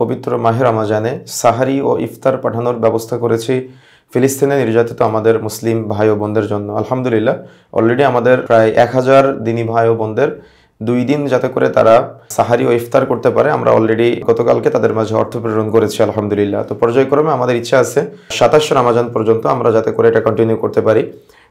পবিত্র মাহে রমজানে সাহারি ও ইফতার পাঠানোর ব্যবস্থা করেছি ফিলিস্তিনে নির্যাতিত আমাদের মুসলিম ভাই ও বোনদের জন্য। আলহামদুলিল্লাহ, অলরেডি আমাদের প্রায় 1000 দিনী ভাই ও বোনদের 2 দিন যাতে করে তারা সাহারি ও ইফতার করতে পারে, আমরা অলরেডি গতকালকে তাদের মাঝে অর্থ প্রেরণ করেছি আলহামদুলিল্লাহ। তো পর্যায়ক্রমে আমাদের ইচ্ছা আছে 27 রমজান পর্যন্ত আমরা যাতে করে এটা কন্টিনিউ করতে পারি।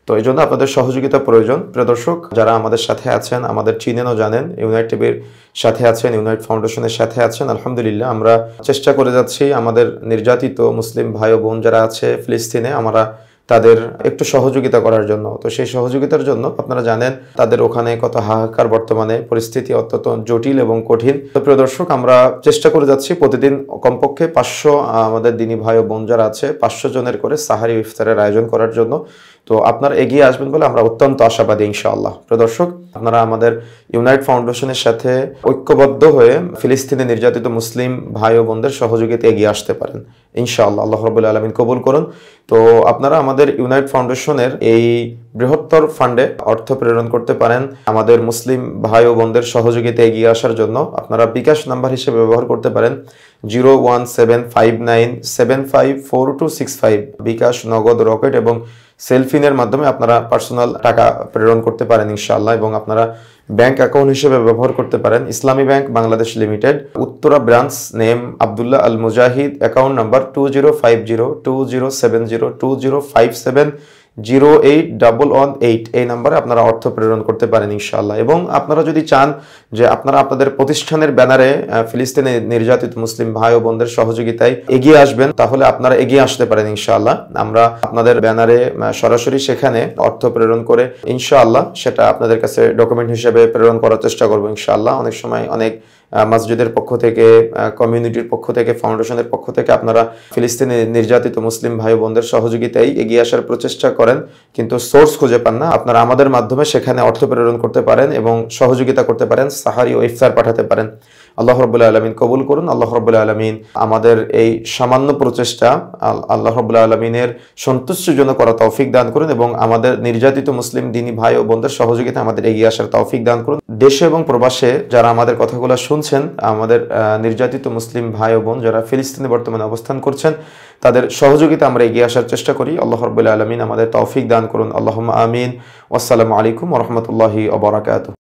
তো এই জন্য আপনাদের সহযোগিতা প্রয়োজন। প্রিয় দর্শক, যারা আমাদের সাথে আছেন, আমাদের চিনেন ও জানেন, ইউনাইট টিভির সাথে আছেন, ইউনাইট ফাউন্ডেশনের সাথে আছেন, আলহামদুলিল্লাহ আমরা চেষ্টা করে যাচ্ছি আমাদের নির্যাতিত মুসলিম ভাই ও বোন যারা আছে ফিলিস্তিনে, আমরা তাদের একটু সহযোগিতা করার জন্য। তো সেই সহযোগিতার জন্য আপনারা জানেন তাদের ওখানে কত হাহাকার, বর্তমানে পরিস্থিতি অত্যন্ত জটিল এবং কঠিন। তো প্রিয় দর্শক, আমরা চেষ্টা করে যাচ্ছি প্রতিদিন কমপক্ষে 500 আমাদের দিনী ভাই ও বোন যারা আছে 500 জনের করে সাহারি ইফতারের আয়োজন করার জন্য। তো আপনারা এগিয়ে আসবেন বলে আমরা অত্যন্ত আশাবাদী ইনশাআল্লাহ। প্রিয় দর্শক, আপনারা আমাদের ইউনাইট ফাউন্ডেশনের সাথে ঐক্যবদ্ধ হয়ে ফিলিস্তিনে নির্যাতিত মুসলিম ভাই ও বোনদের সহযোগিতা এগিয়ে আসতে পারেন ইনশাআল্লাহ। আল্লাহ রাব্বুল আলামিন কবুল করুন। তো আপনারা আমাদের ইউনাইট ফাউন্ডেশনের এই বৃহত্তর ফান্ডে অর্থ প্রেরণ করতে পারেন আমাদের মুসলিম ভাই ও বোনদের সহযোগিতা এগিয়ে আসার জন্য। আপনারা বিকাশ নাম্বার হিসেবে ব্যবহার করতে পারেন 01759754265, বিকাশ, নগদ, রকেট এবং সেলফিনের মাধ্যমে আপনারা পার্সোনাল টাকা প্রেরণ করতে পারেন ইনশাআল্লাহ। এবং আপনারা ব্যাংক অ্যাকাউন্ট হিসেবে ব্যবহার করতে পারেন Islami Bank Bangladesh Limited, Uttara branch, name Abdullah Al Mujahid, account number 205020702057081118। এই নাম্বারে আপনারা অর্থ প্রেরণ করতে পারেন ইনশাআল্লাহ। এবং আপনারা যদি চান যে আপনারা আপনাদের প্রতিষ্ঠানের ব্যানারে ফিলিস্তিনে নির্যাতিত মুসলিম ভাই ও বোনদের সহযোগিতায় এগিয়ে আসবেন, তাহলে আপনারা এগিয়ে আসতে পারেন ইনশাআল্লাহ। আমরা আপনাদের ব্যানারে সরাসরি সেখানে অর্থ প্রেরণ করে ইনশাআল্লাহ সেটা আপনাদের কাছে ডকুমেন্ট হিসেবে প্রেরণ করার চেষ্টা করবো ইনশাআল্লাহ। অনেক সময় অনেক মসজিদের পক্ষ থেকে, কমিউনিটির পক্ষ থেকে, ফাউন্ডেশনের পক্ষ থেকে আপনারা ফিলিস্তিনে নির্যাতিত মুসলিম ভাই বোনদের সহযোগিতায় এগিয়ে আসার প্রচেষ্টা করেন, কিন্তু সোর্স খুঁজে পান না। আপনারা আমাদের মাধ্যমে সেখানে অর্থ প্রেরণ করতে পারেন এবং সহযোগিতা করতে পারেন, সাহারি ও ইফতার পাঠাতে পারেন। আল্লাহ রাব্বুল আলামিন কবুল করুন। আল্লাহ রাব্বুল আলামিন আমাদের এই সামান্য প্রচেষ্টা আল্লাহ রাব্বুল আলামিনের সন্তুষ্টির জন্য করা তৌফিক দান করুন এবং আমাদের নির্যাতিত মুসলিম দিনী ভাই ও বোনদের সহযোগিতা আমাদের এগিয়ে আসার তৌফিক দান করুন। দেশে এবং প্রবাসে যারা আমাদের কথাগুলো শুনছেন, আমাদের নির্যাতিত মুসলিম ভাই ও বোন যারা ফিলিস্তিনে বর্তমানে অবস্থান করছেন, তাদের সহযোগিতা আমরা এগিয়ে আসার চেষ্টা করি। আল্লাহ রাব্বুল আলামিন আমাদের তৌফিক দান করুন। আল্লাহুম্মা আমিন। ওয়াসসালামু আলাইকুম ওয়া রাহমাতুল্লাহি ওয়া বারাকাতুহু।